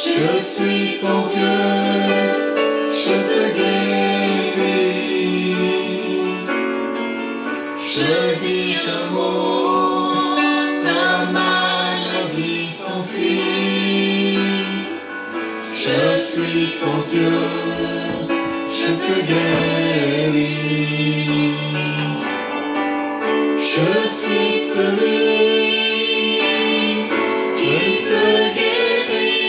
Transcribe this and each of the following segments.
Je suis ton Dieu, je te guéris. Je dis un mot, la maladie s'enfuit. Je suis ton Dieu, je te guéris. Je suis celui qui te guérit.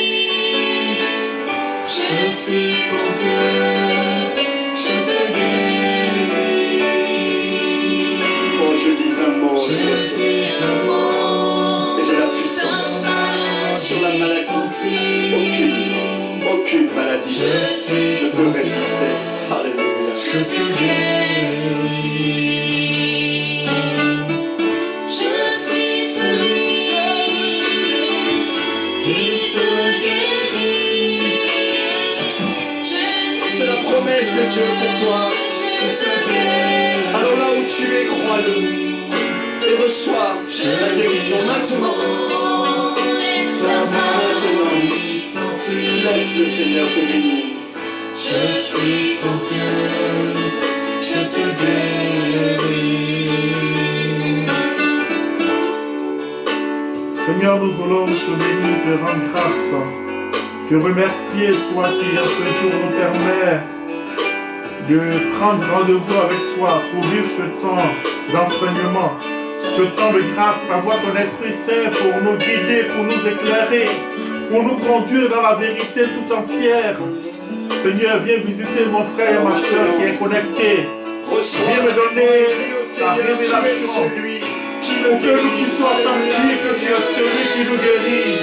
Je suis ton Dieu, je te guéris. Quand je dis un mot, Je dis un mot, et j'ai la puissance sur la maladie. Aucune maladie Je suis ne ton peut Dieu, résister. Alléluia. je te guéris. Je suis celui qui te guérit. C'est la promesse de Dieu pour toi. Je te guéris. Alors là où tu es, crois-le. Et reçois la guérison maintenant. La maladie s'enfuit. Laisse le Seigneur te bénir. Je suis ton Dieu, je te guéris. Seigneur, nous voulons te bénir, te rendre grâce, te remercier, toi qui en ce jour nous permet de prendre rendez-vous avec toi pour vivre ce temps d'enseignement, ce temps de grâce, savoir ton Esprit Saint pour nous guider, pour nous éclairer, pour nous conduire dans la vérité tout entière. Seigneur, viens visiter mon frère et ma soeur qui est connecté. Reçois Viens me la donner guérison, la Seigneur. Tu es révélation. celui qui Pour me que nous guérit. puissions sentir que tu es celui qui nous guérit.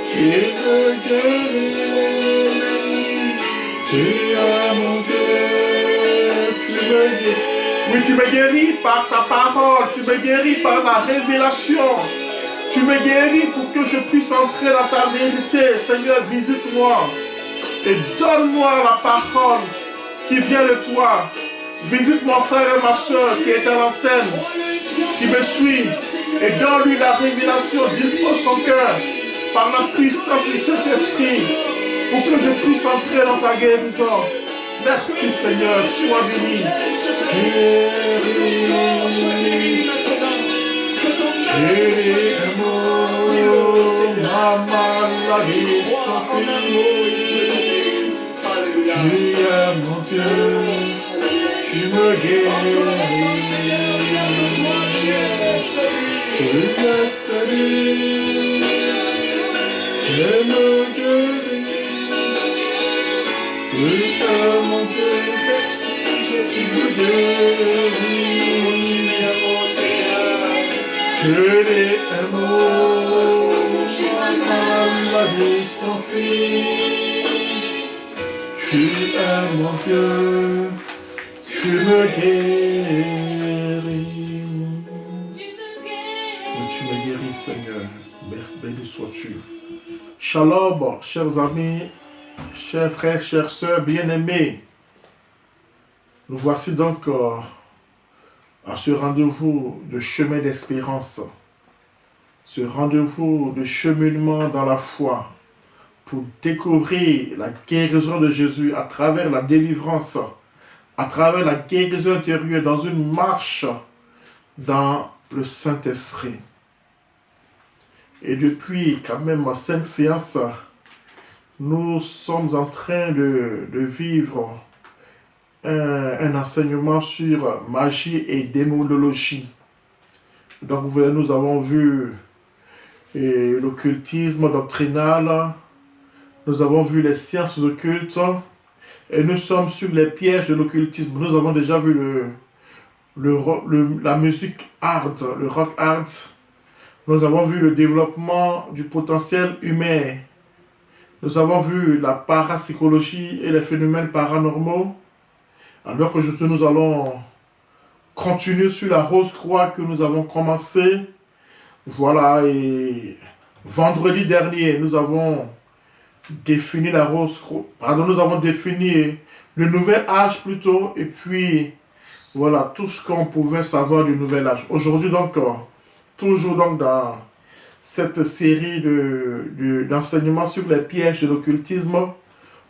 Qui te guérit. Tu es mon Dieu, tu me guéris. Oui, tu me guéris par ta parole, tu me guéris par la révélation. Tu me guéris pour que je puisse entrer dans ta vérité. Seigneur, visite-moi et donne-moi la parole qui vient de toi. Visite mon frère et ma soeur qui est à l'antenne, qui me suit, et donne-lui la révélation. Dispose son cœur par la puissance du Saint-Esprit pour que je puisse entrer dans ta guérison. Merci Seigneur, sois béni. Guéris un mot, ma maladie s'enfuit. Alléluia. Tu es mon Dieu, tu me guéris. Tu es celui qui me guérit. Tu es mon Dieu, tu me guéris. Je l'ai un mot, ma maladie s'enfuit. Tu es mon Dieu, tu me guéris. Tu me guéris, Seigneur. Béni sois-tu. Shalom, chers amis, chers frères, chères sœurs, bien-aimés. Nous voici donc à ce rendez-vous de chemin d'espérance, ce rendez-vous de cheminement dans la foi pour découvrir la guérison de Jésus à travers la délivrance, à travers la guérison intérieure dans une marche dans le Saint-Esprit. Et depuis quand même 5 séances, nous sommes en train de vivre un enseignement sur magie et démonologie. Donc vous voyez, nous avons vu l'occultisme doctrinal, nous avons vu les sciences occultes, et nous sommes sur les pièges de l'occultisme. Nous avons déjà vu la musique hard, le rock hard. Nous avons vu le développement du potentiel humain. Nous avons vu la parapsychologie et les phénomènes paranormaux. Alors que nous allons continuer sur la rose-croix que nous avons commencé. Voilà, et vendredi dernier, nous avons défini la rose-croix. Pardon, nous avons défini le nouvel âge plutôt. Et puis, voilà, tout ce qu'on pouvait savoir du nouvel âge. Aujourd'hui, donc, toujours donc dans cette série d'enseignements sur les pièges de l'occultisme.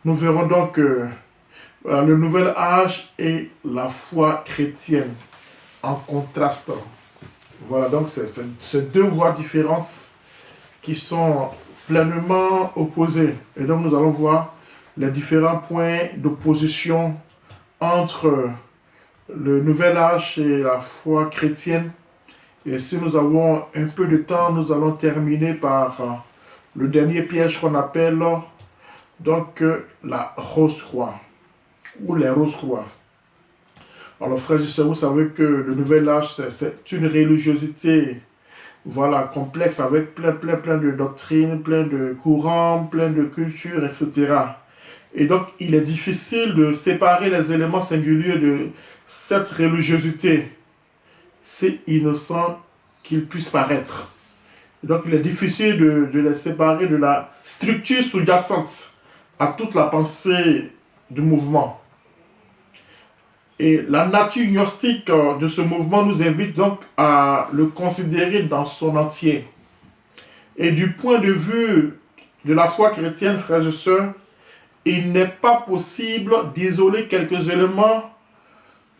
Nous verrons donc le nouvel âge et la foi chrétienne en contraste. Voilà, donc c'est deux voies différentes qui sont pleinement opposées. Et donc nous allons voir les différents points d'opposition entre le nouvel âge et la foi chrétienne. Et si nous avons un peu de temps, nous allons terminer par le dernier piège qu'on appelle donc la rose-croix ou les rose-croix. Alors frères et sœurs, vous savez que le nouvel âge, c'est une religiosité voilà, complexe avec plein de doctrines, plein de courants, plein de cultures, etc. Et donc, il est difficile de séparer les éléments singuliers de cette religiosité. C'est innocent qu'il puisse paraître. Et donc, il est difficile de les séparer de la structure sous-jacente à toute la pensée du mouvement. Et la nature gnostique de ce mouvement nous invite donc à le considérer dans son entier. Et du point de vue de la foi chrétienne, frères et sœurs, il n'est pas possible d'isoler quelques éléments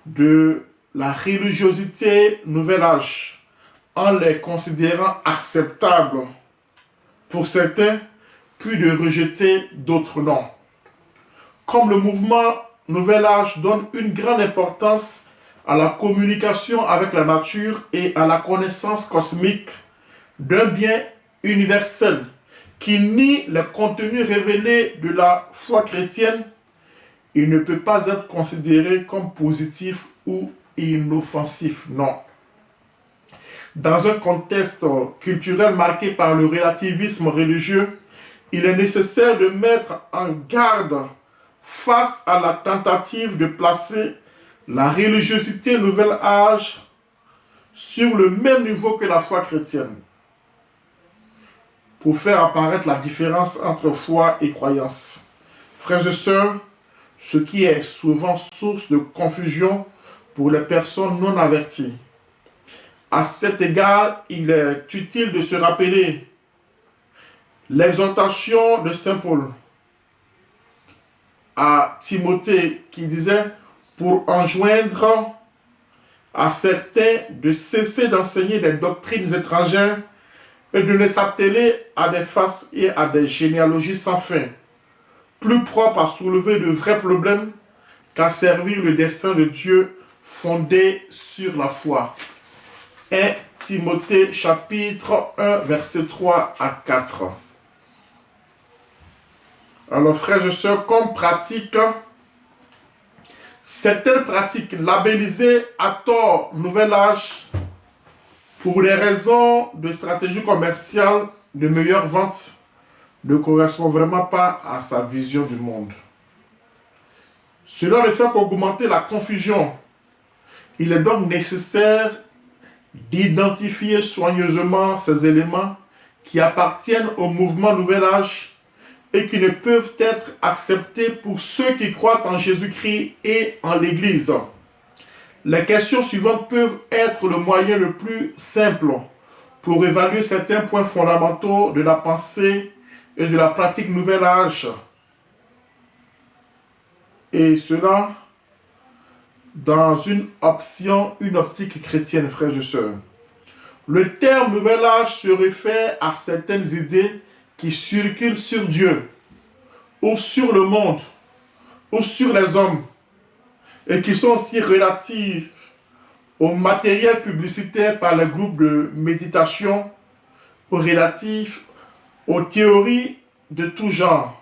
de la religiosité nouvel âge en les considérant acceptables pour certains, puis de rejeter d'autres non. Comme le mouvement nouvel âge donne une grande importance à la communication avec la nature et à la connaissance cosmique d'un bien universel qui nie les contenus révélés de la foi chrétienne, il ne peut pas être considéré comme positif ou inoffensif, non. Dans un contexte culturel marqué par le relativisme religieux, il est nécessaire de mettre en garde face à la tentative de placer la religiosité nouvel âge sur le même niveau que la foi chrétienne, pour faire apparaître la différence entre foi et croyance. Frères et sœurs, ce qui est souvent source de confusion pour les personnes non averties. À cet égard, il est utile de se rappeler l'exhortation de Saint Paul à Timothée qui disait pour enjoindre à certains de cesser d'enseigner des doctrines étrangères et de ne s'atteler à des farces et à des généalogies sans fin, plus propres à soulever de vrais problèmes qu'à servir le dessein de Dieu fondé sur la foi. 1 Timothée chapitre 1 versets 3 à 4. Alors frères et sœurs, comme pratique, certaines pratiques labellisées à tort nouvel âge pour des raisons de stratégie commerciale, de meilleure vente, ne correspondent vraiment pas à sa vision du monde. Cela ne fait qu'augmenter la confusion. Il est donc nécessaire d'identifier soigneusement ces éléments qui appartiennent au mouvement nouvel âge et qui ne peuvent être acceptés pour ceux qui croient en Jésus-Christ et en l'Église. Les questions suivantes peuvent être le moyen le plus simple pour évaluer certains points fondamentaux de la pensée et de la pratique nouvel âge. Et cela dans une optique chrétienne, frères et sœurs. Le terme nouvel âge se réfère à certaines idées qui circulent sur Dieu, ou sur le monde, ou sur les hommes, et qui sont aussi relatives au matériel publicitaire par les groupes de méditation, ou relatifs aux théories de tout genre,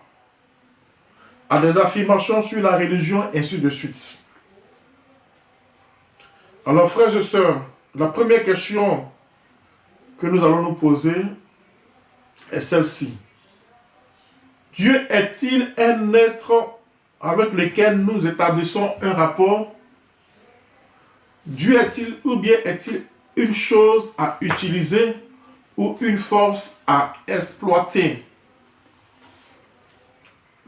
à des affirmations sur la religion, ainsi de suite. Alors, frères et sœurs, la première question que nous allons nous poser est celle-ci. Dieu est-il un être avec lequel nous établissons un rapport? Dieu est-il ou bien est-il une chose à utiliser ou une force à exploiter?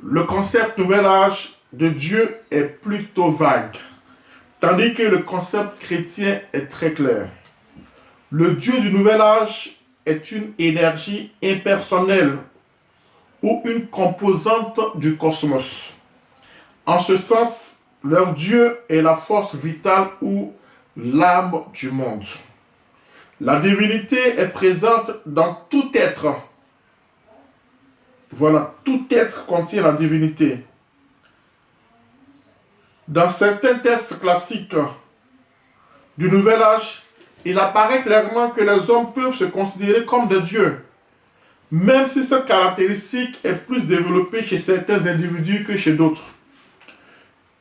Le concept nouvel âge de Dieu est plutôt vague, tandis que le concept chrétien est très clair. Le Dieu du nouvel âge est une énergie impersonnelle ou une composante du cosmos. En ce sens, leur Dieu est la force vitale ou l'âme du monde. La divinité est présente dans tout être. Voilà, tout être contient la divinité. Dans certains textes classiques du Nouvel Âge, il apparaît clairement que les hommes peuvent se considérer comme des dieux, même si cette caractéristique est plus développée chez certains individus que chez d'autres.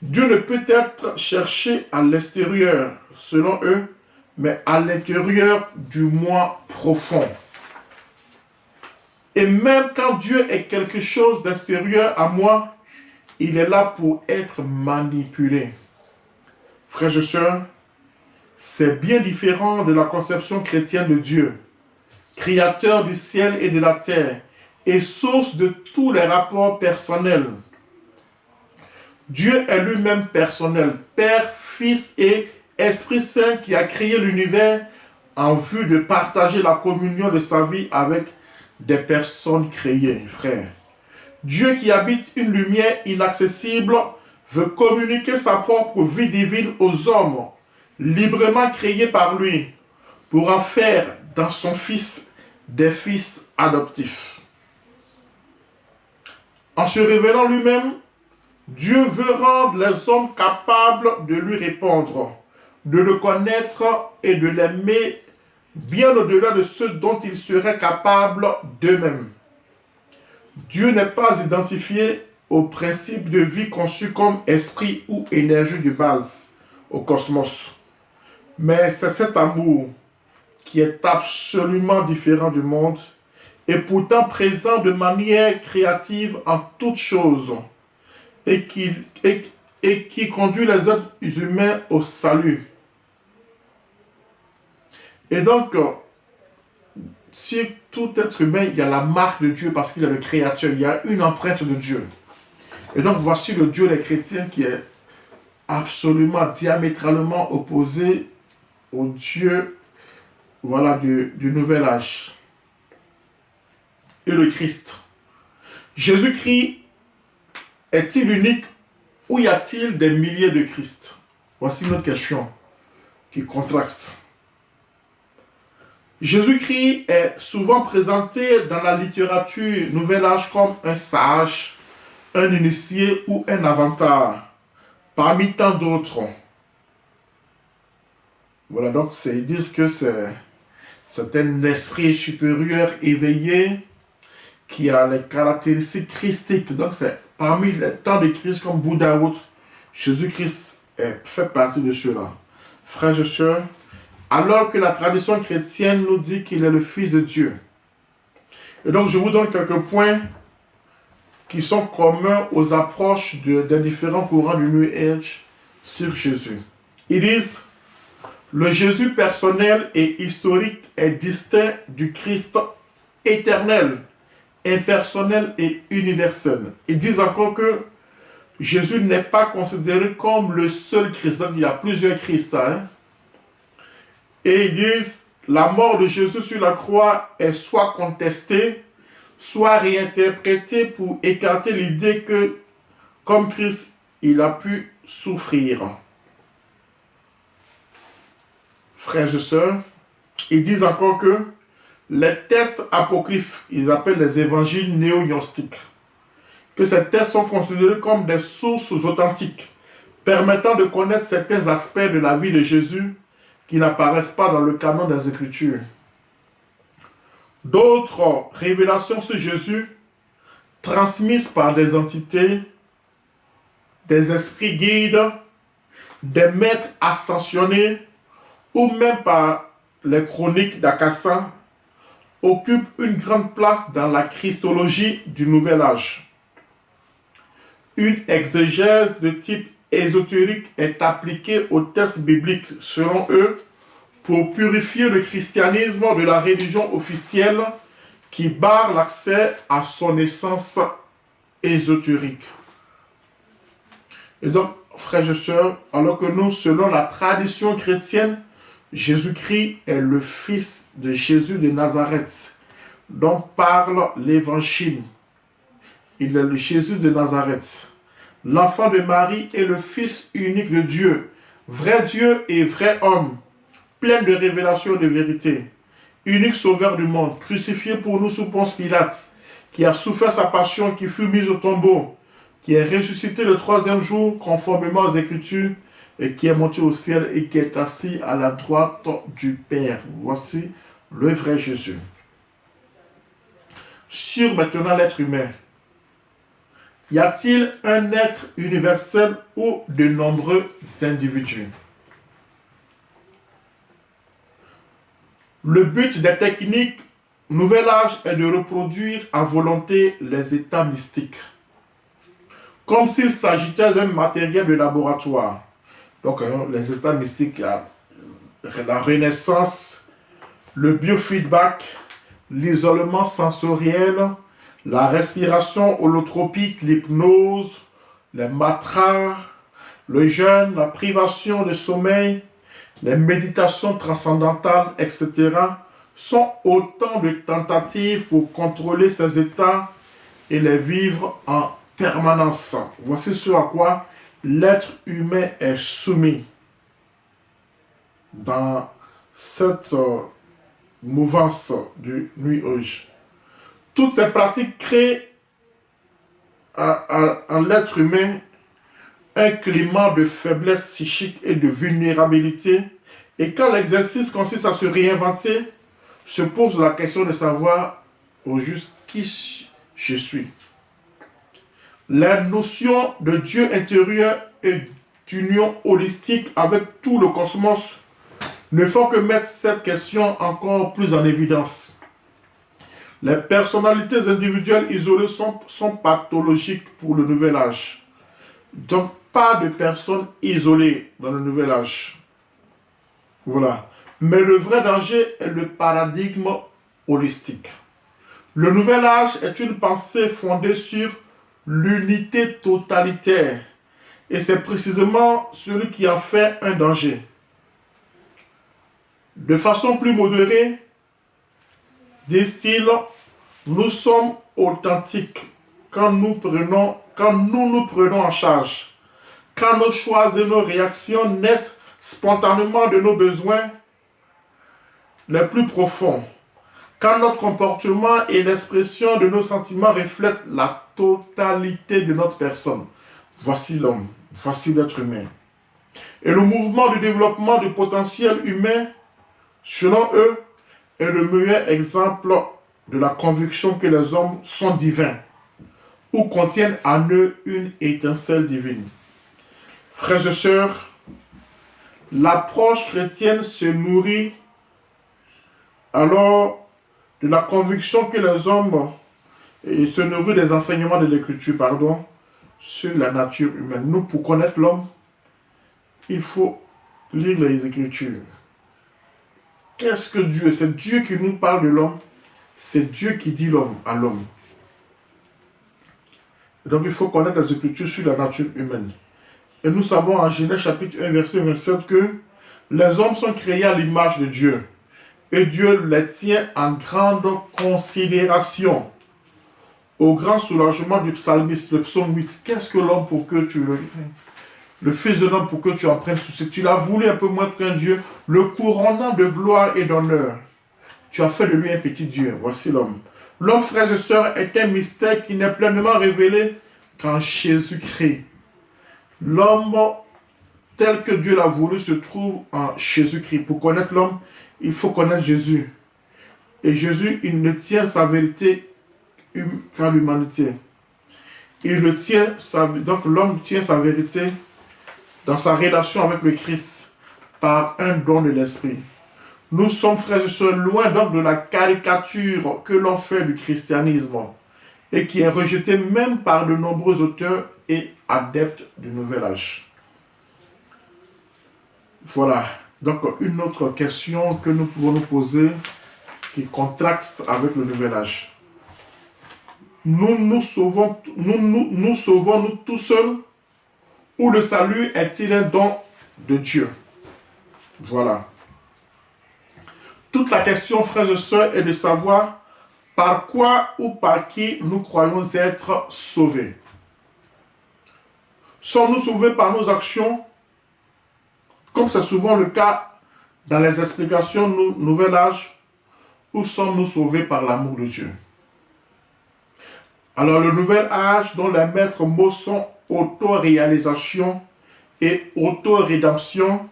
Dieu ne peut être cherché à l'extérieur, selon eux, mais à l'intérieur du moi profond. Et même quand Dieu est quelque chose d'extérieur à moi, il est là pour être manipulé. Frères et sœurs, c'est bien différent de la conception chrétienne de Dieu, créateur du ciel et de la terre, et source de tous les rapports personnels. Dieu est lui-même personnel, Père, Fils et Esprit Saint qui a créé l'univers en vue de partager la communion de sa vie avec des personnes créées, frères. Dieu qui habite une lumière inaccessible veut communiquer sa propre vie divine aux hommes, librement créés par lui, pour en faire dans son Fils des fils adoptifs. En se révélant lui-même, Dieu veut rendre les hommes capables de lui répondre, de le connaître et de l'aimer bien au-delà de ce dont ils seraient capables d'eux-mêmes. Dieu n'est pas identifié au principe de vie conçu comme esprit ou énergie de base au cosmos. Mais c'est cet amour qui est absolument différent du monde et pourtant présent de manière créative en toutes choses et qui conduit les êtres humains au salut. Et donc, sur tout être humain, il y a la marque de Dieu parce qu'il est le créateur, il y a une empreinte de Dieu. Et donc, voici le Dieu des chrétiens qui est absolument diamétralement opposé au Dieu voilà, du Nouvel Âge. Et le Christ. Jésus-Christ est-il unique ou y a-t-il des milliers de Christ? Voici une autre question qui contraste. Jésus-Christ est souvent présenté dans la littérature Nouvel Âge comme un sage, un initié ou un avatar, parmi tant d'autres. Voilà, donc ils disent que c'est un esprit supérieur éveillé qui a les caractéristiques christiques. Donc c'est parmi les temps de Christ comme Bouddha ou autres, Jésus-Christ fait partie de ceux-là. Frères et sœurs, alors que la tradition chrétienne nous dit qu'il est le Fils de Dieu. Et donc je vous donne quelques points qui sont communs aux approches des différents courants du New Age sur Jésus. Ils disent: le Jésus personnel et historique est distinct du Christ éternel, impersonnel et universel. Ils disent encore que Jésus n'est pas considéré comme le seul Christ. Il y a plusieurs Christ. Et ils disent: la mort de Jésus sur la croix est soit contestée, soit réinterprétée pour écarter l'idée que, comme Christ, il a pu souffrir. Frères et sœurs, ils disent encore que les textes apocryphes, ils appellent les évangiles néo-gnostiques, que ces textes sont considérés comme des sources authentiques, permettant de connaître certains aspects de la vie de Jésus qui n'apparaissent pas dans le canon des Écritures. D'autres révélations sur Jésus, transmises par des entités, des esprits guides, des maîtres ascensionnés, ou même par les chroniques d'Akassa, occupent une grande place dans la christologie du Nouvel Âge. Une exégèse de type ésotérique est appliquée aux textes bibliques, selon eux, pour purifier le christianisme de la religion officielle qui barre l'accès à son essence ésotérique. Et donc, frères et sœurs, alors que nous, selon la tradition chrétienne, Jésus-Christ est le fils de Jésus de Nazareth, dont parle l'Évangile. Il est le Jésus de Nazareth. L'enfant de Marie est le fils unique de Dieu et vrai homme, plein de révélations et de vérité, unique sauveur du monde, crucifié pour nous sous Ponce Pilate, qui a souffert sa passion, qui fut mis au tombeau, qui est ressuscité le troisième jour conformément aux Écritures, et qui est monté au ciel et qui est assis à la droite du Père. Voici le vrai Jésus. Sur maintenant l'être humain. Y a-t-il un être universel ou de nombreux individus? Le but des techniques Nouvel Âge est de reproduire à volonté les états mystiques, comme s'il s'agissait d'un matériel de laboratoire. Donc, les états mystiques, la renaissance, le biofeedback, l'isolement sensoriel, la respiration holotropique, l'hypnose, les mantras, le jeûne, la privation de sommeil, les méditations transcendantales, etc., sont autant de tentatives pour contrôler ces états et les vivre en permanence. Voici ce à quoi l'être humain est soumis dans cette mouvance du New Age. Toutes ces pratiques créent en l'être humain un climat de faiblesse psychique et de vulnérabilité. Et quand l'exercice consiste à se réinventer, se pose la question de savoir au juste qui je suis. La notion de Dieu intérieur et d'union holistique avec tout le cosmos ne font que mettre cette question encore plus en évidence. Les personnalités individuelles isolées sont pathologiques pour le Nouvel Âge. Donc, pas de personnes isolées dans le Nouvel Âge. Voilà. Mais le vrai danger est le paradigme holistique. Le Nouvel Âge est une pensée fondée sur l'unité totalitaire. Et c'est précisément celui qui en fait un danger. De façon plus modérée, disent-ils, nous sommes authentiques quand nous nous prenons en charge, quand nos choix et nos réactions naissent spontanément de nos besoins les plus profonds, quand notre comportement et l'expression de nos sentiments reflètent la totalité de notre personne. Voici l'homme, voici l'être humain. Et le mouvement de développement du potentiel humain, selon eux, est le meilleur exemple de la conviction que les hommes sont divins, ou contiennent en eux une étincelle divine. Frères et sœurs, l'approche chrétienne se nourrit alors de la conviction que les hommes se nourrit des enseignements de l'Écriture, sur la nature humaine. Nous, pour connaître l'homme, il faut lire les Écritures. Qu'est-ce que Dieu? C'est Dieu qui nous parle de l'homme. C'est Dieu qui dit l'homme à l'homme. Donc il faut connaître les Écritures sur la nature humaine. Et nous savons en Genèse chapitre 1, verset 27 que les hommes sont créés à l'image de Dieu. Et Dieu les tient en grande considération. Au grand soulagement du psalmiste, le psaume 8. Qu'est-ce que l'homme pour que tu le fils de l'homme pour que tu en prennes souci? Tu l'as voulu un peu moins qu'un Dieu, le couronnant de gloire et d'honneur. Tu as fait de lui un petit Dieu. Voici l'homme. L'homme, frères et sœurs, est un mystère qui n'est pleinement révélé qu'en Jésus-Christ. L'homme, tel que Dieu l'a voulu, se trouve en Jésus-Christ. Pour connaître l'homme, il faut connaître Jésus. Et Jésus, il ne tient sa vérité qu'à l'humanité. Donc l'homme tient sa vérité dans sa relation avec le Christ par un don de l'Esprit. Nous sommes, frères et sœurs, loin donc de la caricature que l'on fait du christianisme et qui est rejetée même par de nombreux auteurs et adeptes du Nouvel Âge. Voilà. Donc, une autre question que nous pouvons nous poser qui contraste avec le Nouvel Âge. Nous sauvons-nous tout seuls ou le salut est-il un don de Dieu? Voilà. Toute la question, frères et sœurs, est de savoir par quoi ou par qui nous croyons être sauvés. Sommes-nous sauvés par nos actions, comme c'est souvent le cas dans les explications Nouvel Âge, ou sommes-nous sauvés par l'amour de Dieu? Alors le Nouvel Âge, dont les maîtres mots sont autoréalisation et autorédemption,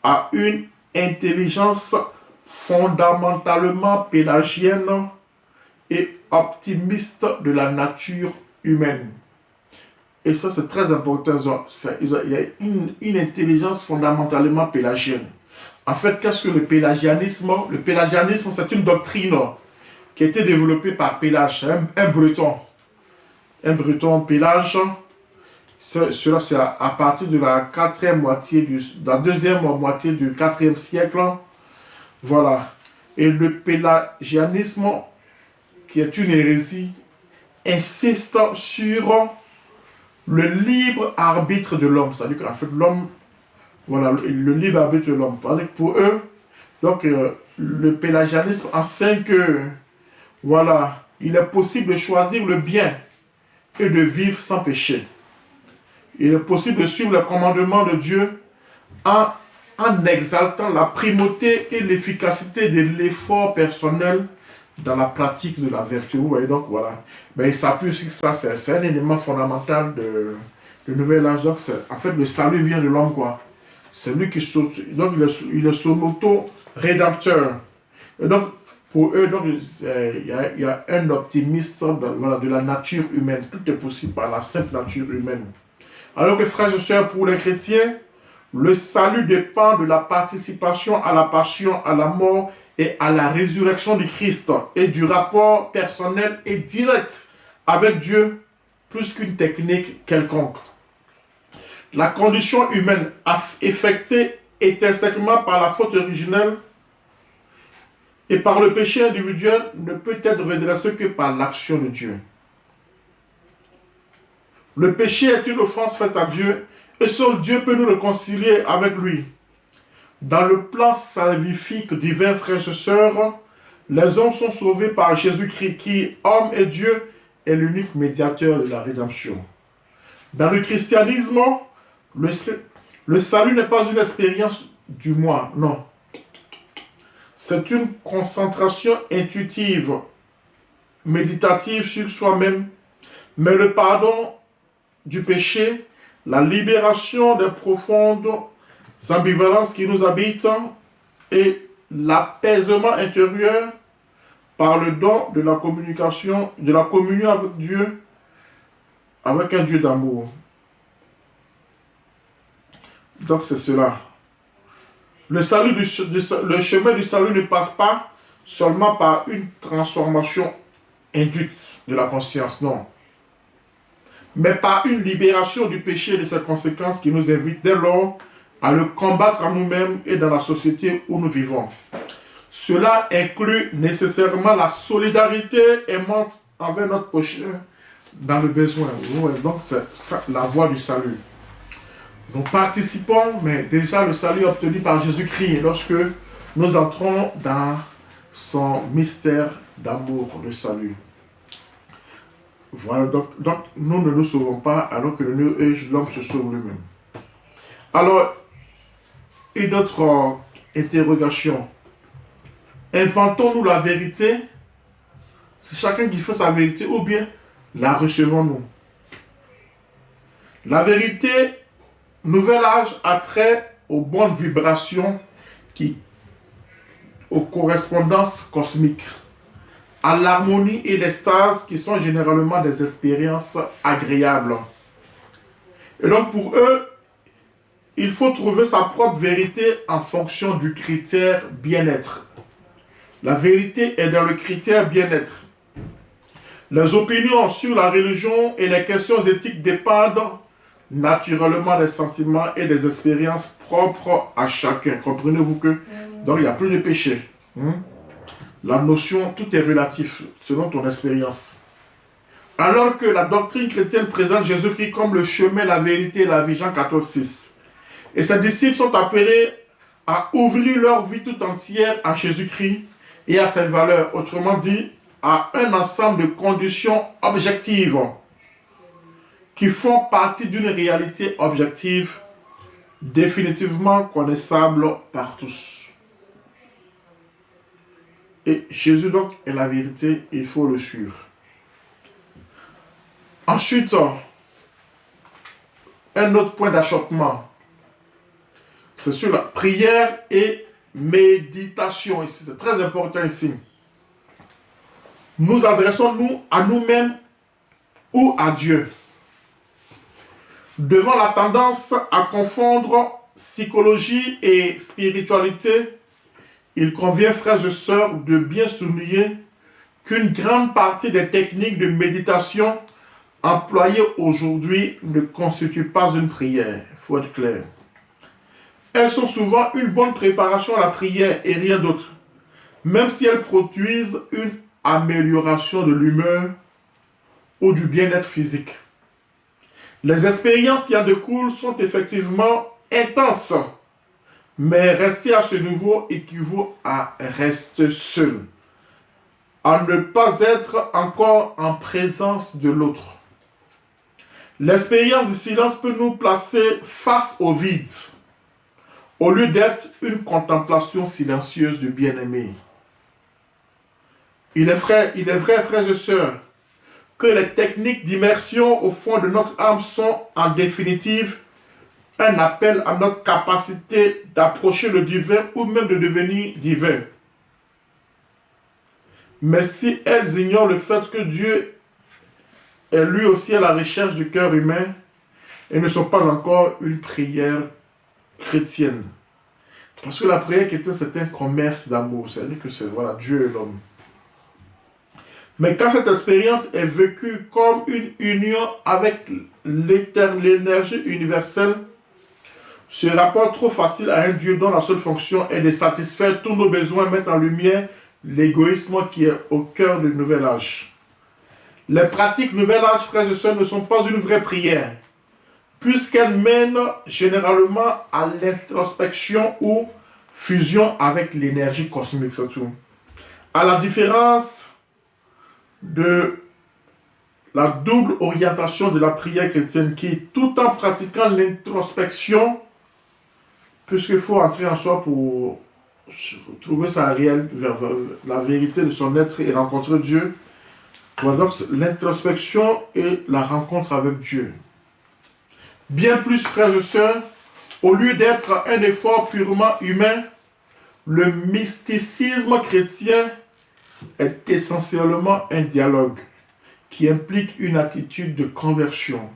a une intelligence fondamentalement pélagienne et optimiste de la nature humaine. Et ça, c'est très important. Il y a une intelligence fondamentalement pélagienne. En fait, qu'est-ce que le pélagianisme? Le pélagianisme, c'est une doctrine qui a été développée par Pélage, un breton. Un breton, Pélage. Cela, c'est à partir de la deuxième moitié du IVe siècle. Voilà. Et le pélagianisme, qui est une hérésie, insiste sur le libre arbitre de l'homme. C'est-à-dire qu'en fait, l'homme, voilà, le libre arbitre de l'homme. Pour eux, donc, le pélagianisme enseigne que, voilà, il est possible de choisir le bien et de vivre sans péché. Il est possible de suivre le commandement de Dieu en exaltant la primauté et l'efficacité de l'effort personnel dans la pratique de la vertu. Vous voyez, donc voilà. Mais il s'appuie sur ça, c'est un élément fondamental de Nouvel Âge. Donc, en fait, le salut vient de l'homme, quoi. C'est lui qui saute. Donc, il est son auto-rédempteur. Et donc, pour eux, donc, il y a un optimisme voilà, de la nature humaine. Tout est possible par la simple nature humaine. Alors que, frères et sœurs, pour les chrétiens, le salut dépend de la participation à la passion, à la mort et à la résurrection du Christ et du rapport personnel et direct avec Dieu plus qu'une technique quelconque. La condition humaine affectée intrinsèquement par la faute originelle et par le péché individuel ne peut être redressée que par l'action de Dieu. Le péché est une offense faite à Dieu et seul Dieu peut nous réconcilier avec lui. Dans le plan salvifique divin, frères et sœurs, les hommes sont sauvés par Jésus-Christ qui, homme et Dieu, est l'unique médiateur de la rédemption. Dans le christianisme, le salut n'est pas une expérience du moi, non. C'est une concentration intuitive, méditative sur soi-même, mais le pardon du péché, la libération des profondes ambivalences qui nous habitent et l'apaisement intérieur par le don de la communication, de la communion avec Dieu, avec un Dieu d'amour. Donc c'est cela. Le chemin du salut ne passe pas seulement par une transformation induite de la conscience, non. Mais par une libération du péché et de ses conséquences qui nous invite dès lors à le combattre en nous-mêmes et dans la société où nous vivons. Cela inclut nécessairement la solidarité aimante envers notre prochain dans le besoin. Donc c'est la voie du salut. Nous participons, mais déjà le salut est obtenu par Jésus-Christ lorsque nous entrons dans son mystère d'amour, le salut. Voilà, donc nous ne nous sauvons pas alors que l'homme se sauve lui-même. Alors, une autre interrogation. Inventons-nous la vérité? C'est chacun qui fait sa vérité ou bien la recevons-nous? La vérité, Nouvel Âge, a trait aux bonnes vibrations, aux correspondances cosmiques, à l'harmonie et l'extase qui sont généralement des expériences agréables. Et donc pour eux, il faut trouver sa propre vérité en fonction du critère bien-être. La vérité est dans le critère bien-être. Les opinions sur la religion et les questions éthiques dépendent naturellement des sentiments et des expériences propres à chacun. Comprenez-vous que donc il n'y a plus de péché. La notion, tout est relatif selon ton expérience. Alors que la doctrine chrétienne présente Jésus-Christ comme le chemin, la vérité et la vie, Jean 14, 6. Et ses disciples sont appelés à ouvrir leur vie tout entière à Jésus-Christ et à ses valeurs. Autrement dit, à un ensemble de conditions objectives qui font partie d'une réalité objective définitivement connaissable par tous. Et Jésus donc est la vérité, il faut le suivre. Ensuite, un autre point d'achoppement, c'est sur la prière et méditation. Ici, c'est très important ici. Nous adressons-nous à nous-mêmes ou à Dieu? Devant la tendance à confondre psychologie et spiritualité, il convient, frères et sœurs, de bien souligner qu'une grande partie des techniques de méditation employées aujourd'hui ne constituent pas une prière. Il faut être clair. Elles sont souvent une bonne préparation à la prière et rien d'autre, même si elles produisent une amélioration de l'humeur ou du bien-être physique. Les expériences qui en découlent sont effectivement intenses, mais rester à ce niveau équivaut à rester seul, à ne pas être encore en présence de l'autre. L'expérience du silence peut nous placer face au vide, au lieu d'être une contemplation silencieuse du bien-aimé. Il est vrai, frères et sœurs, que les techniques d'immersion au fond de notre âme sont en définitive un appel à notre capacité d'approcher le divin ou même de devenir divin. Mais si elles ignorent le fait que Dieu est lui aussi à la recherche du cœur humain, elles ne sont pas encore une prière chrétienne. Parce que la prière chrétienne, c'est un commerce d'amour. C'est-à-dire que c'est voilà, Dieu et l'homme. Mais quand cette expérience est vécue comme une union avec l'énergie universelle, ce rapport trop facile à un Dieu dont la seule fonction est de satisfaire tous nos besoins, mettre en lumière l'égoïsme qui est au cœur du nouvel âge. Les pratiques nouvel âge, frères et sœurs, ne sont pas une vraie prière, puisqu'elles mènent généralement à l'introspection ou fusion avec l'énergie cosmique, surtout. À la différence de la double orientation de la prière chrétienne qui, tout en pratiquant l'introspection, puisqu'il faut entrer en soi pour trouver la vérité de son être et rencontrer Dieu, alors l'introspection et la rencontre avec Dieu. Bien plus, frères et sœurs, au lieu d'être un effort purement humain, le mysticisme chrétien est essentiellement un dialogue qui implique une attitude de conversion,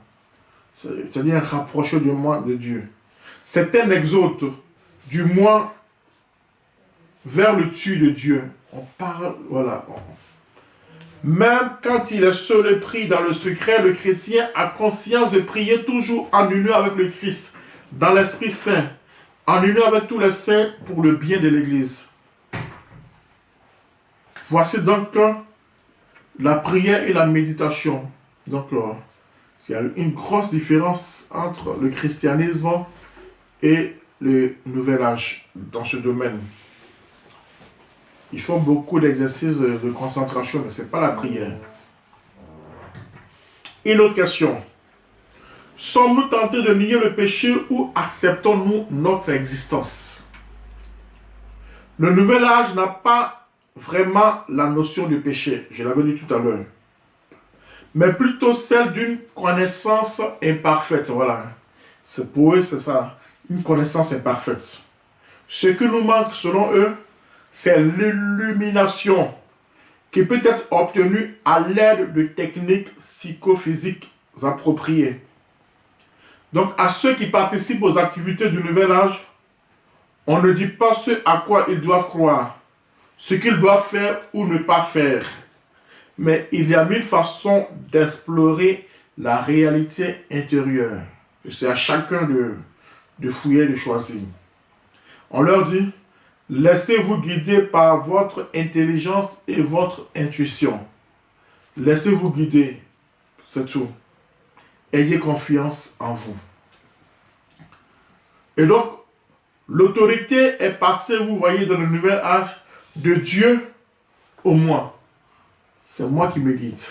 c'est-à-dire un rapprochement de Dieu. C'est un exode du moi vers le tu de Dieu. On parle, voilà. Même quand il est seul et pris dans le secret, le chrétien a conscience de prier toujours en union avec le Christ, dans l'Esprit Saint, en union avec tous les saints pour le bien de l'Église. Voici donc la prière et la méditation. Donc, il y a une grosse différence entre le christianisme et le nouvel âge dans ce domaine. Ils font beaucoup d'exercices de concentration, mais ce n'est pas la prière. Une autre question. Sommes-nous tentés de nier le péché ou acceptons-nous notre existence? Le nouvel âge n'a pas vraiment la notion du péché, je l'avais dit tout à l'heure, mais plutôt celle d'une connaissance imparfaite. Voilà. C'est pour eux, c'est ça, une connaissance imparfaite. Ce qui nous manque, selon eux, c'est l'illumination qui peut être obtenue à l'aide de techniques psychophysiques appropriées. Donc, à ceux qui participent aux activités du nouvel âge, on ne dit pas ce à quoi ils doivent croire, ce qu'ils doivent faire ou ne pas faire. Mais il y a 1000 façons d'explorer la réalité intérieure. C'est à chacun de fouiller, de choisir. On leur dit, laissez-vous guider par votre intelligence et votre intuition. Laissez-vous guider, c'est tout. Ayez confiance en vous. Et donc, L'autorité est passée, vous voyez, dans le nouvel âge, de Dieu au moi. C'est moi qui me guide.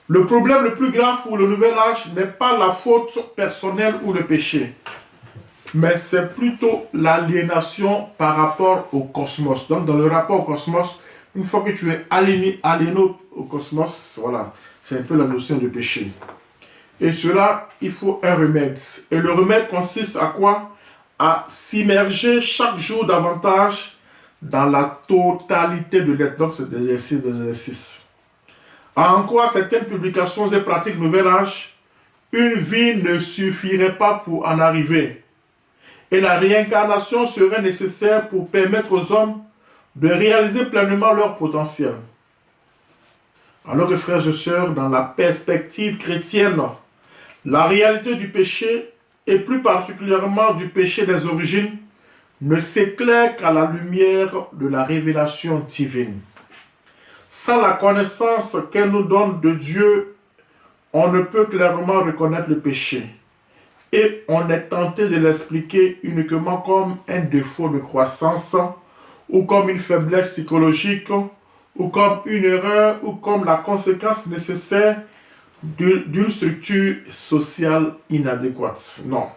Le problème le plus grave pour le nouvel âge n'est pas la faute personnelle ou le péché, mais c'est plutôt l'aliénation par rapport au cosmos. Donc, dans le rapport au cosmos, une fois que tu es aliéné au cosmos, voilà, c'est un peu la notion de péché. Et cela, il faut un remède. Et le remède consiste à quoi? À s'immerger chaque jour davantage dans la totalité de l'être. Donc, c'est des exercices. À en croire certaines publications et pratiques Nouvel Âge, une vie ne suffirait pas pour en arriver. Et la réincarnation serait nécessaire pour permettre aux hommes de réaliser pleinement leur potentiel. Alors que frères et sœurs, dans la perspective chrétienne, la réalité du péché, et plus particulièrement du péché des origines, ne s'éclaire qu'à la lumière de la révélation divine. Sans la connaissance qu'elle nous donne de Dieu, on ne peut clairement reconnaître le péché. Et on est tenté de l'expliquer uniquement comme un défaut de croissance, ou comme une faiblesse psychologique, ou comme une erreur, ou comme la conséquence nécessaire d'une structure sociale inadéquate. Non.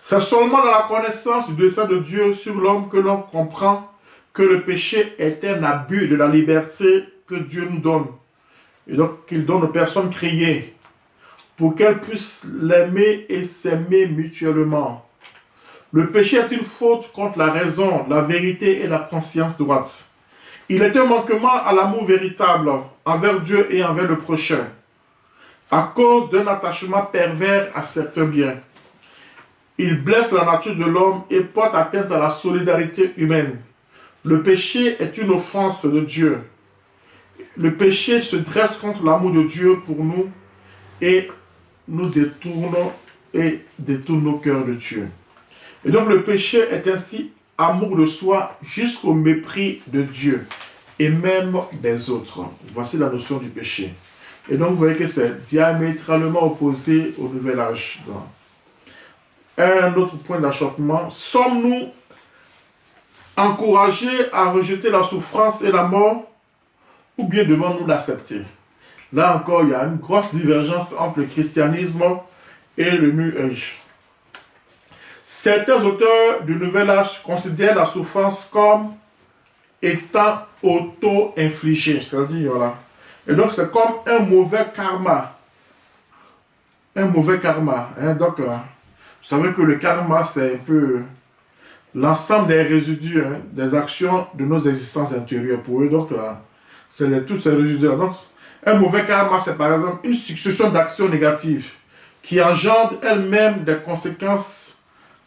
C'est seulement dans la connaissance du dessein de Dieu sur l'homme que l'on comprend que le péché est un abus de la liberté que Dieu nous donne. Et donc qu'il donne aux personnes créées pour qu'elles puissent l'aimer et s'aimer mutuellement. Le péché est une faute contre la raison, la vérité et la conscience droite. Il est un manquement à l'amour véritable envers Dieu et envers le prochain, à cause d'un attachement pervers à certains biens. Il blesse la nature de l'homme et porte atteinte à la solidarité humaine. Le péché est une offense de Dieu. Le péché se dresse contre l'amour de Dieu pour nous et nous détourne nos cœurs de Dieu. Et donc le péché est ainsi amour de soi jusqu'au mépris de Dieu et même des autres. Voici la notion du péché. Et donc vous voyez que c'est diamétralement opposé au nouvel âge. Donc, un autre point d'achoppement. Sommes-nous encouragés à rejeter la souffrance et la mort ou bien devons-nous l'accepter? Là encore, il y a une grosse divergence entre le christianisme et le New Age. Certains auteurs du Nouvel Âge considèrent la souffrance comme étant auto-infligée, c'est-à-dire, voilà. Et donc, c'est comme un mauvais karma. Un mauvais karma. Hein? Donc, vous savez que le karma, c'est un peu l'ensemble des résidus, hein, des actions de nos existences intérieures pour eux. Donc, c'est tous ces résidus. Donc, un mauvais karma, c'est par exemple une succession d'actions négatives qui engendrent elles-mêmes des conséquences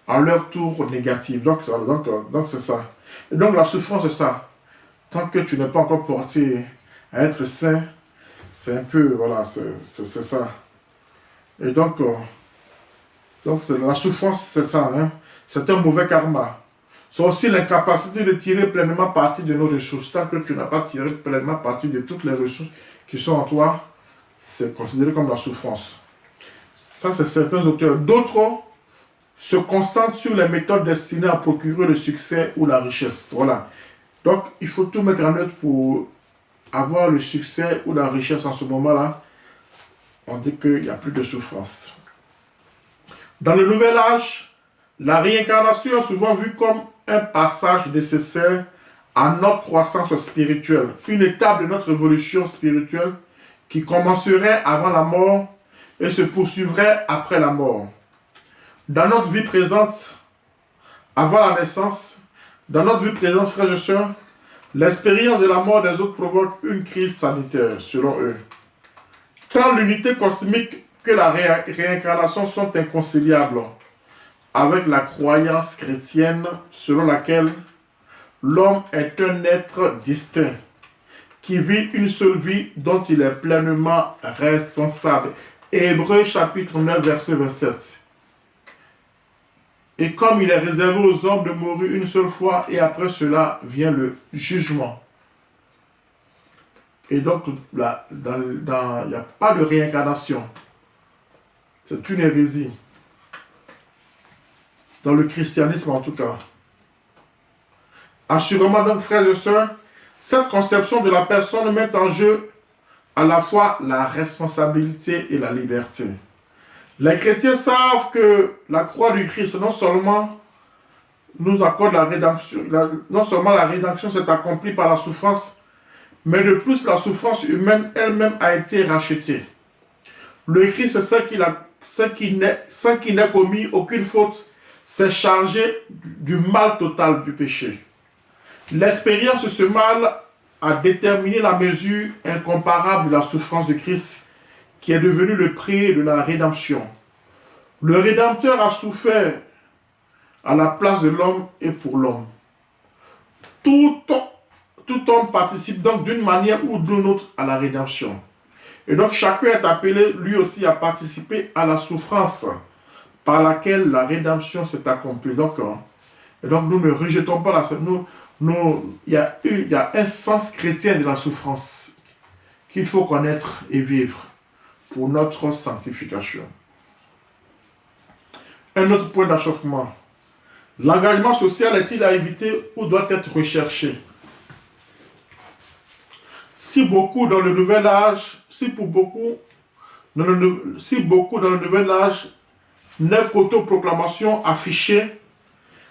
à leur tour négatives. Donc, c'est ça. Et donc, la souffrance, c'est ça. Tant que tu n'es pas encore porté à être saint, c'est un peu, voilà, c'est ça. Et donc la souffrance, c'est ça. Hein? C'est un mauvais karma. C'est aussi l'incapacité de tirer pleinement parti de nos ressources. Tant que tu n'as pas tiré pleinement parti de toutes les ressources qui sont en toi, c'est considéré comme la souffrance. Ça, c'est certains auteurs. D'autres se concentrent sur les méthodes destinées à procurer le succès ou la richesse. Voilà. Donc, il faut tout mettre en œuvre pour avoir le succès ou la richesse en ce moment-là. On dit qu'il n'y a plus de souffrance. Dans le nouvel âge, la réincarnation est souvent vue comme un passage nécessaire à notre croissance spirituelle, une étape de notre évolution spirituelle qui commencerait avant la mort et se poursuivrait après la mort. Dans notre vie présente, avant la naissance, dans notre vie présente, frères et sœurs, l'expérience de la mort des autres provoque une crise sanitaire, selon eux. Tant l'unité cosmique que la réincarnation sont inconciliables avec la croyance chrétienne selon laquelle l'homme est un être distinct qui vit une seule vie dont il est pleinement responsable. Hébreux chapitre 9 verset 27. Et comme il est réservé aux hommes de mourir une seule fois et après cela vient le jugement. Et donc, il n'y a pas de réincarnation. C'est une hérésie. dans le christianisme en tout cas. Assurément donc, frères et sœurs, cette conception de la personne met en jeu à la fois la responsabilité et la liberté. Les chrétiens savent que la croix du Christ non seulement nous accorde la rédemption, non seulement la rédemption s'est accomplie par la souffrance, mais de plus la souffrance humaine elle-même a été rachetée. Le Christ, sans qu'il n'ait commis aucune faute, s'est chargé du mal total du péché. L'expérience de ce mal a déterminé la mesure incomparable de la souffrance de Christ, qui est devenue le prix de la rédemption. Le Rédempteur a souffert à la place de l'homme et pour l'homme. Tout homme participe donc d'une manière ou d'une autre à la rédemption. Et donc chacun est appelé lui aussi à participer à la souffrance par laquelle la rédemption s'est accomplie. Et donc nous ne rejetons pas il y a un sens chrétien de la souffrance qu'il faut connaître et vivre pour notre sanctification. Un autre point d'achoppement. L'engagement social est-il à éviter ou doit être recherché? Si beaucoup dans le nouvel âge n'est qu'autoproclamation affichée,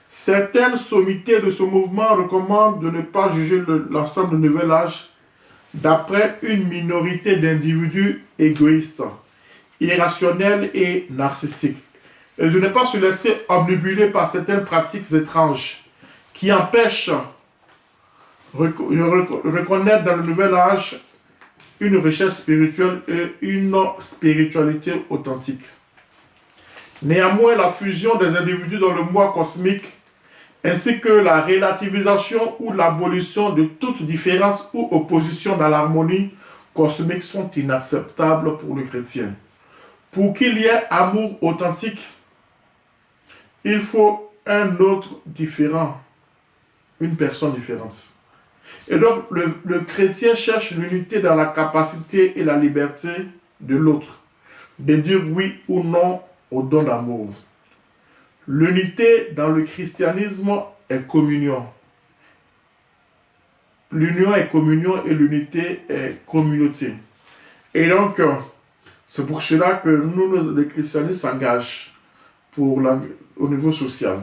certaines sommités de ce mouvement recommandent de ne pas juger l'ensemble du nouvel âge d'après une minorité d'individus égoïstes, irrationnels et narcissiques. Et de ne pas se laisser obnubiler par certaines pratiques étranges qui empêchent de reconnaître dans le nouvel âge une richesse spirituelle et une spiritualité authentique. Néanmoins, la fusion des individus dans le moi cosmique ainsi que la relativisation ou l'abolition de toute différence ou opposition dans l'harmonie cosmique sont inacceptables pour le chrétien. Pour qu'il y ait amour authentique, il faut un autre différent, une personne différente. Et donc, le chrétien cherche l'unité dans la capacité et la liberté de l'autre, de dire oui ou non au don d'amour. L'unité dans le christianisme est communion. L'union est communion et l'unité est communauté. Et donc, c'est pour cela que nous, les christianistes, s'engagent au niveau social.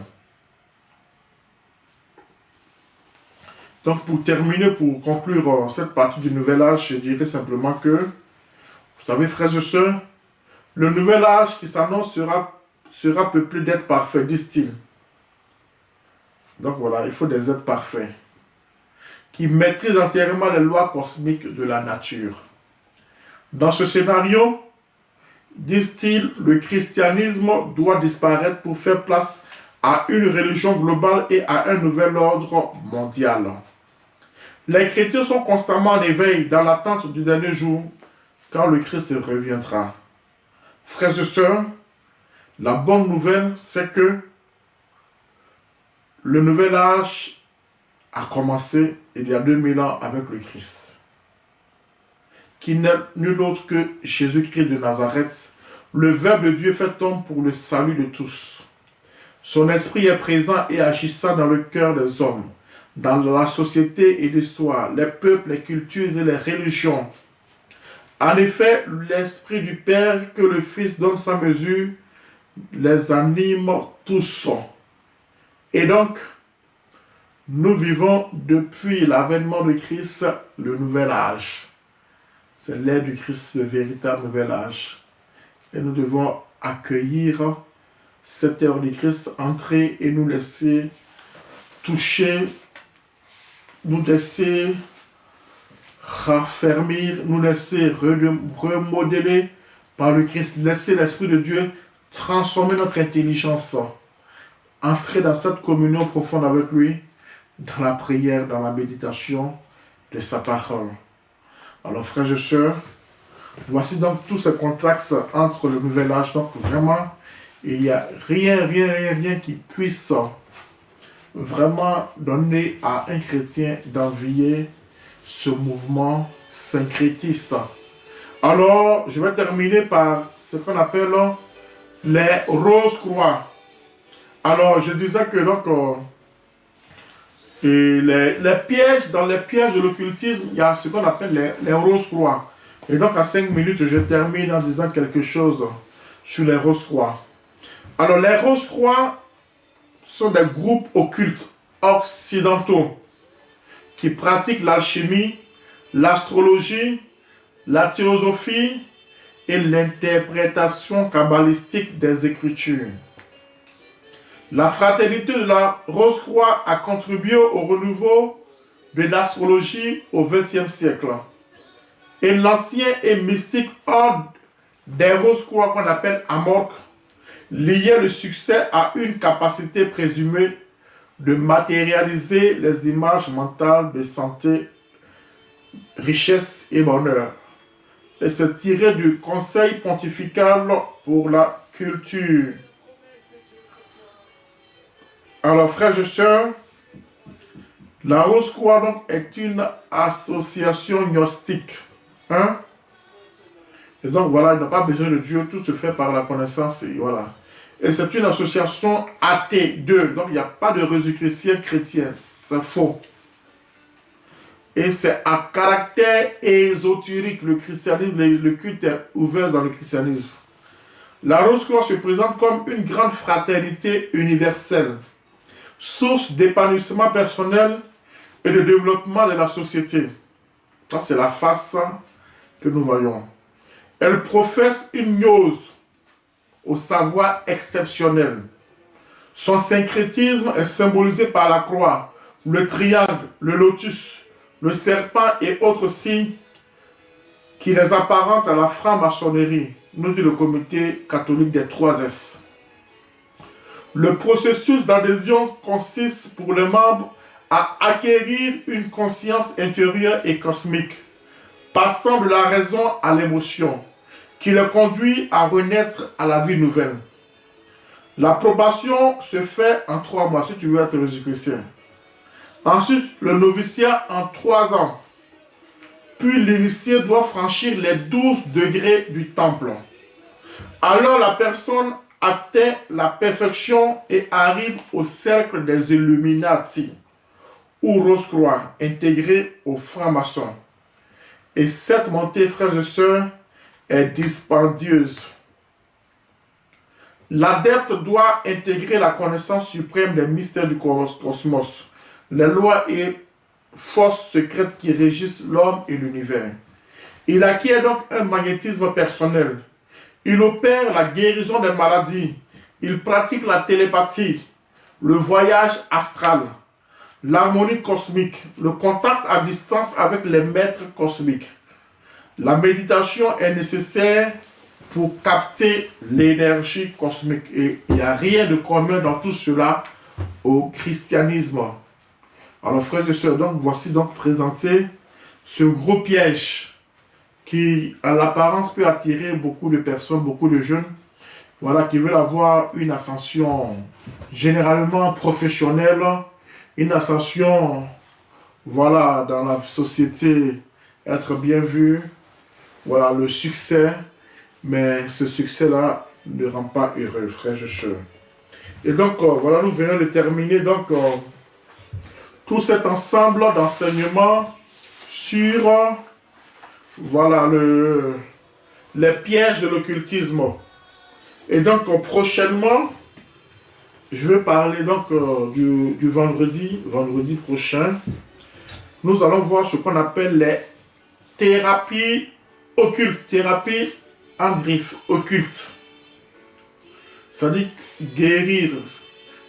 Donc, pour terminer, pour conclure cette partie du nouvel âge, je dirais simplement que, vous savez, frères et sœurs, le nouvel âge qui s'annonce sera peuplé d'êtres parfaits, disent-ils. Donc voilà, il faut des êtres parfaits qui maîtrisent entièrement les lois cosmiques de la nature. Dans ce scénario, disent-ils, le christianisme doit disparaître pour faire place à une religion globale et à un nouvel ordre mondial. Les chrétiens sont constamment en éveil dans l'attente du dernier jour, quand le Christ reviendra. Frères et sœurs, la bonne nouvelle, c'est que le nouvel âge a commencé il y a 2000 ans avec le Christ, qui n'est nul autre que Jésus-Christ de Nazareth, le Verbe de Dieu fait homme pour le salut de tous. Son esprit est présent et agissant dans le cœur des hommes, dans la société et l'histoire, les peuples, les cultures et les religions. En effet, l'esprit du Père que le Fils donne sans mesure les anime tous. Et donc, nous vivons depuis l'avènement de Christ le nouvel âge. C'est l'ère du Christ, le véritable nouvel âge. Et nous devons accueillir cette heure du Christ, entrer et nous laisser toucher, nous laisser raffermir, nous laisser remodeler par le Christ, laisser l'Esprit de Dieu transformer notre intelligence, entrer dans cette communion profonde avec lui, dans la prière, dans la méditation de sa parole. Alors frères et sœurs, voici donc tous ces contrastes entre le nouvel âge. Donc vraiment, il n'y a rien qui puisse vraiment donner à un chrétien d'envier ce mouvement syncrétiste. Alors, je vais terminer par ce qu'on appelle les rose-croix. Alors, je disais que donc, et les pièges, dans les pièges de l'occultisme, il y a ce qu'on appelle les rose-croix. Et donc, à 5 minutes, je termine en disant quelque chose sur les rose-croix. Alors, les rose-croix sont des groupes occultes occidentaux qui pratiquent l'alchimie, l'astrologie, la théosophie et l'interprétation kabbalistique des Écritures. La fraternité de la Rose-Croix a contribué au renouveau de l'astrologie au XXe siècle. Et l'ancien et mystique ordre des Rose-Croix qu'on appelle Amorc liait le succès à une capacité présumée de matérialiser les images mentales de santé, richesse et bonheur. Et c'est tiré du Conseil pontifical pour la culture. Alors, frères et sœurs, la Rose-Croix donc est une association gnostique. Hein? Et donc voilà, il n'a pas besoin de Dieu, tout se fait par la connaissance. Et voilà. Et c'est une association athée, donc il n'y a pas de Jésus-Christien chrétien. C'est faux. Et c'est à caractère ésotérique, le christianisme, le culte est ouvert dans le christianisme. La Rose-Croix se présente comme une grande fraternité universelle, source d'épanouissement personnel et de développement de la société. Ça, c'est la face que nous voyons. Elle professe une gnose au savoir exceptionnel. Son syncrétisme est symbolisé par la croix, le triangle, le lotus, le serpent et autres signes qui les apparentent à la franc-maçonnerie, nous dit le comité catholique des 3S. Le processus d'adhésion consiste pour les membres à acquérir une conscience intérieure et cosmique, passant de la raison à l'émotion, qui les conduit à renaître à la vie nouvelle. L'approbation se fait en 3 mois, si tu veux être Jésus-Chrétien. Ensuite, le noviciat en 3 ans. Puis l'initié doit franchir les 12 degrés du temple. Alors la personne atteint la perfection et arrive au cercle des Illuminati, ou Rose-Croix, intégré aux francs-maçons. Et cette montée, frères et sœurs, est dispendieuse. L'adepte doit intégrer la connaissance suprême des mystères du cosmos, les lois et forces secrètes qui régissent l'homme et l'univers. Il acquiert donc un magnétisme personnel. Il opère la guérison des maladies. Il pratique la télépathie, le voyage astral, l'harmonie cosmique, le contact à distance avec les maîtres cosmiques. La méditation est nécessaire pour capter l'énergie cosmique. Et il n'y a rien de commun dans tout cela au christianisme. Alors frères et sœurs, donc voici donc présenté ce gros piège qui, à l'apparence, peut attirer beaucoup de personnes, beaucoup de jeunes, voilà, qui veulent avoir une ascension généralement professionnelle, une ascension, voilà, dans la société, être bien vu, voilà, le succès, mais ce succès-là ne rend pas heureux, frères et sœurs. Et donc, voilà, nous venons de terminer, donc, tout cet ensemble d'enseignements sur, voilà, les pièges de l'occultisme. Et donc, prochainement, je vais parler donc du vendredi prochain. Nous allons voir ce qu'on appelle les thérapies occultes, thérapies en griffe, occultes. C'est-à-dire guérir,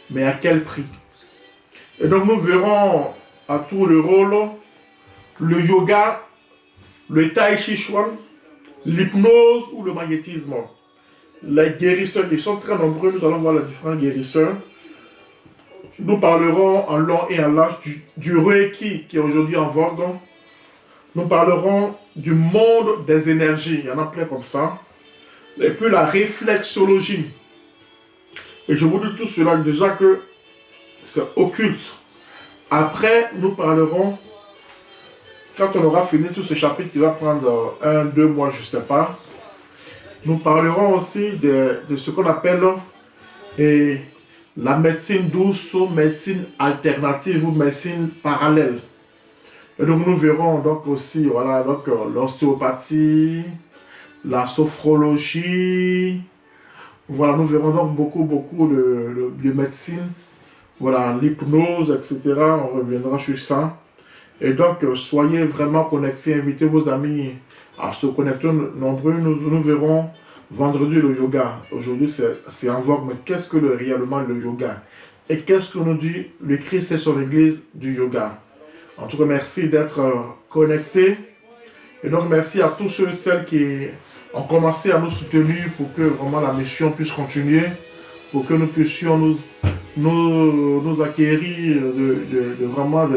mais à quel prix? Et donc nous verrons à tour de rôle le yoga, le tai chi chuan, l'hypnose ou le magnétisme. Les guérisseurs, ils sont très nombreux, nous allons voir les différents guérisseurs. Nous parlerons en long et en large du Reiki qui est aujourd'hui en vogue. Nous parlerons du monde des énergies, il y en a plein comme ça. Et puis la réflexologie. Et je vous dis tout cela déjà que c'est occulte. Après, nous parlerons, quand on aura fini tout ce chapitre qui va prendre 1-2 mois, je ne sais pas, nous parlerons aussi de ce qu'on appelle la médecine douce ou médecine alternative ou médecine parallèle. Et donc nous verrons donc aussi voilà, donc, l'ostéopathie, la sophrologie. Voilà, nous verrons donc beaucoup de médecine. Voilà, l'hypnose, etc. On reviendra sur ça. Et donc, soyez vraiment connectés, invitez vos amis à se connecter nombreux. Nous verrons vendredi le yoga. Aujourd'hui, c'est en vogue, mais qu'est-ce que réellement le yoga? Et qu'est-ce que nous dit le Christ et son Église du yoga? En tout cas, merci d'être connectés. Et donc, merci à tous ceux et celles qui ont commencé à nous soutenir pour que vraiment la mission puisse continuer, pour que nous puissions nous acquérir vraiment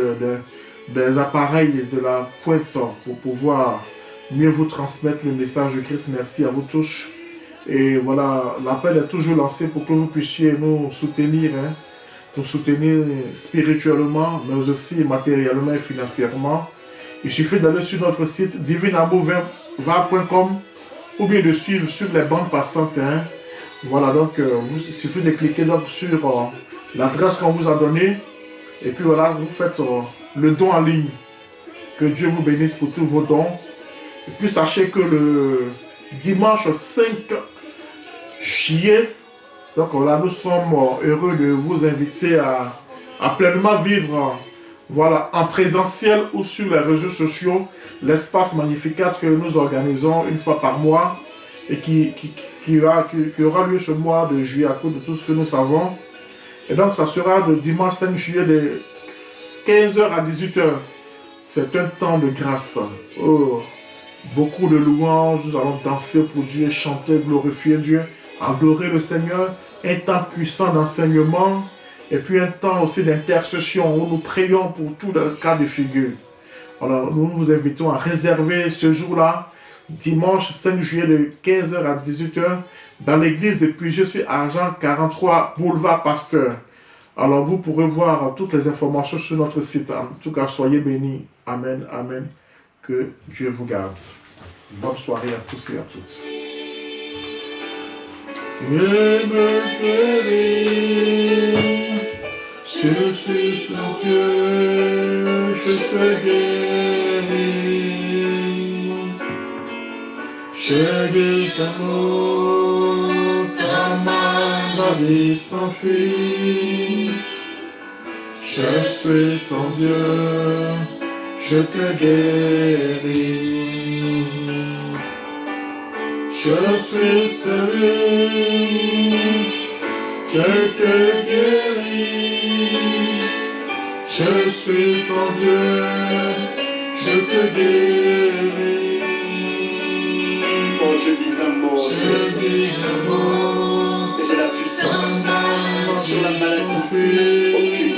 des appareils de la pointe pour pouvoir mieux vous transmettre le message de Christ. Merci à vous tous. Et voilà, l'appel est toujours lancé pour que vous puissiez nous soutenir, hein, nous soutenir spirituellement, mais aussi matériellement et financièrement. Il suffit d'aller sur notre site divineamour20.com ou bien de suivre sur les bandes passantes. Hein. Voilà, donc il suffit de cliquer donc, sur l'adresse qu'on vous a donnée. Et puis voilà, vous faites le don en ligne. Que Dieu vous bénisse pour tous vos dons. Et puis sachez que le dimanche 5 juillet, donc là nous sommes heureux de vous inviter à pleinement vivre voilà, en présentiel ou sur les réseaux sociaux l'espace Magnificat que nous organisons une fois par mois et qui aura lieu ce mois de juillet à cause de tout ce que nous savons. Et donc ça sera le dimanche 5 juillet de 15h à 18h. C'est un temps de grâce. Oh, beaucoup de louanges, nous allons danser pour Dieu, chanter, glorifier Dieu, adorer le Seigneur. Un temps puissant d'enseignement et puis un temps aussi d'intercession où nous prions pour tous les cas de figure. Alors nous vous invitons à réserver ce jour-là, dimanche 5 juillet de 15h à 18h, dans l'église de Puget sur Argent 43 boulevard Pasteur. Alors vous pourrez voir toutes les informations sur notre site. En tout cas, soyez bénis. Amen, amen. Que Dieu vous garde. Bonne soirée à tous et à toutes. Je suis ton Dieu, je te guéris. J'ai des amours, ta maladie s'enfuit. Je suis ton Dieu, je te guéris. Je suis celui que te guérit. Je suis ton Dieu, je te guéris. Quand je dis un mot, Je dis un mot, et j'ai la puissance sur la maladie.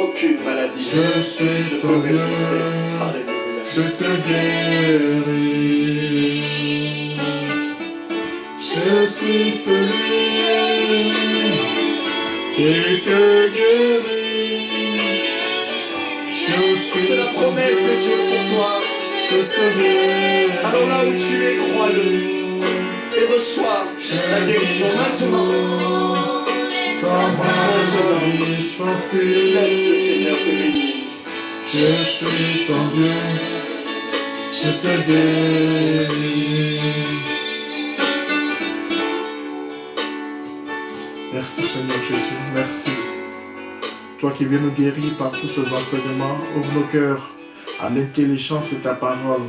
Aucune maladie je suis ne ton peut Dieu, résister. Alléluia. je te guéris. Je suis celui qui te guérit. Je suis C'est la promesse de Dieu pour toi. je te guéris. Alors là où tu es, crois-le et reçois la guérison maintenant. Ta maladie s'enfuit. Laisse le Seigneur te bénir. Je suis ton Dieu, je te guéris. Merci Seigneur Jésus, merci. Toi qui viens nous guérir par tous ces enseignements, ouvre nos cœurs à l'intelligence de ta parole.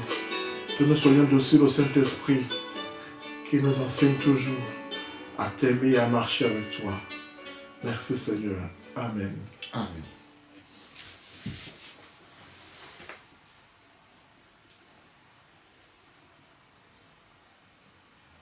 Que nous soyons dociles au Saint-Esprit, qui nous enseigne toujours à t'aimer et à marcher avec toi. Merci Seigneur. Amen. Amen.